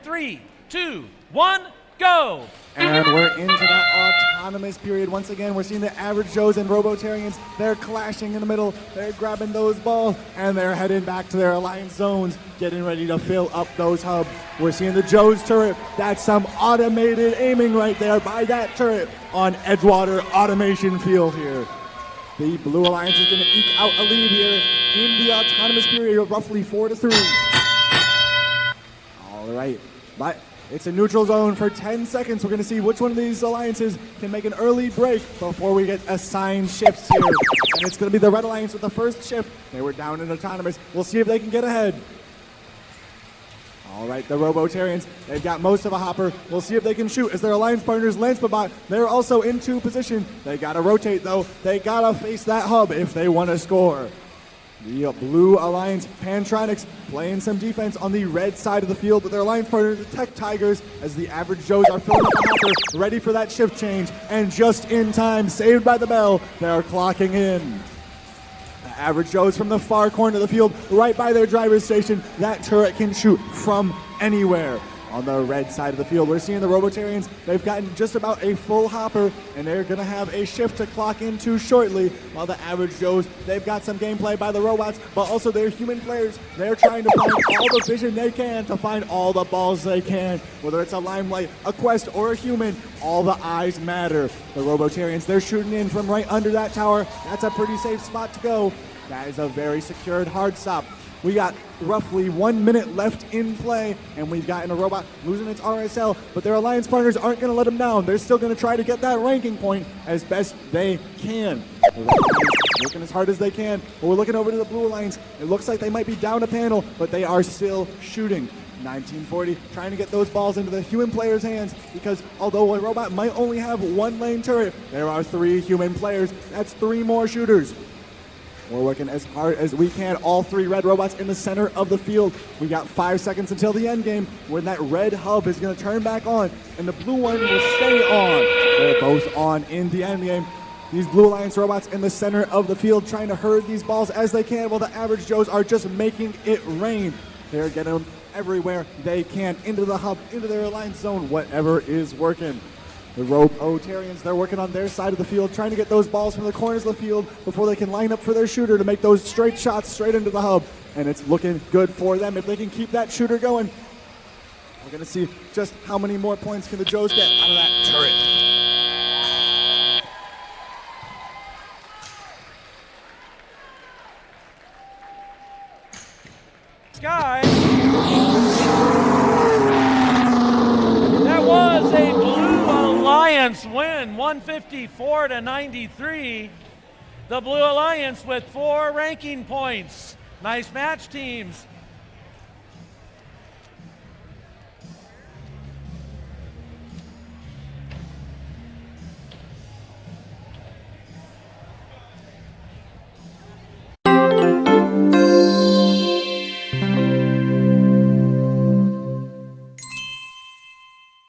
3, 2, 1, go! And we're into that autonomous period. Once again, we're seeing the average Joes and Robotarians. They're clashing in the middle. They're grabbing those balls, and they're heading back to their alliance zones, getting ready to fill up those hubs. We're seeing the Joes turret. That's some automated aiming right there by that turret on Edgewater Automation Field here. The Blue Alliance is going to eke out a lead here in the autonomous period of roughly 4-3. All right, but it's a neutral zone for 10 seconds. We're going to see which one of these alliances can make an early break before we get assigned shifts here. And it's going to be the Red Alliance with the first shift. They were down in autonomous. We'll see if they can get ahead. All right, the Robotarians, they've got most of a hopper. We'll see if they can shoot as their alliance partners, Lance-Babot, they're also in 2 position. They got to rotate, though. They got to face that hub if they want to score. The Blue Alliance Pantronics playing some defense on the red side of the field with their alliance partner, the Tech Tigers, as the average Joes are filling up the hopper, ready for that shift change. And just in time, saved by the bell, they're clocking in. The average Joes from the far corner of the field, right by their driver's station. That turret can shoot from anywhere. On the red side of the field, we're seeing the Robotarians. They've gotten just about a full hopper, and they're going to have a shift to clock into shortly, while the average Joes, they've got some gameplay by the robots, but also their human players. They're trying to find all the vision they can to find all the balls they can. Whether it's a Limelight, a Quest, or a human, all the eyes matter. The Robotarians, they're shooting in from right under that tower. That's a pretty safe spot to go. That is a very secured hard stop. We got roughly 1 minute left in play, and we've gotten a robot losing its RSL, but their alliance partners aren't going to let them down. They're still going to try to get that ranking point as best they can. The Red Alliance working as hard as they can, but we're looking over to the Blue Alliance. It looks like they might be down a panel, but they are still shooting. 1940, trying to get those balls into the human players' hands, because although a robot might only have 1 lane turret, there are 3 human players. That's 3 more shooters. We're working as hard as we can. All 3 red robots in the center of the field. We got 5 seconds until the end game when that red hub is going to turn back on, and the blue one will stay on. They're both on in the end game. These Blue Alliance robots in the center of the field trying to herd these balls as they can, while the average Joes are just making it rain. They're getting them everywhere they can, into the hub, into their alliance zone, whatever is working. The Robotarians, they're working on their side of the field, trying to get those balls from the corners of the field before they can line up for their shooter to make those straight shots straight into the hub. And it's looking good for them if they can keep that shooter going. We're going to see just how many more points can the Joes get out of that turret. Sky. That was a Blue Alliance win, 154-93. The Blue Alliance with 4 ranking points. Nice match, teams.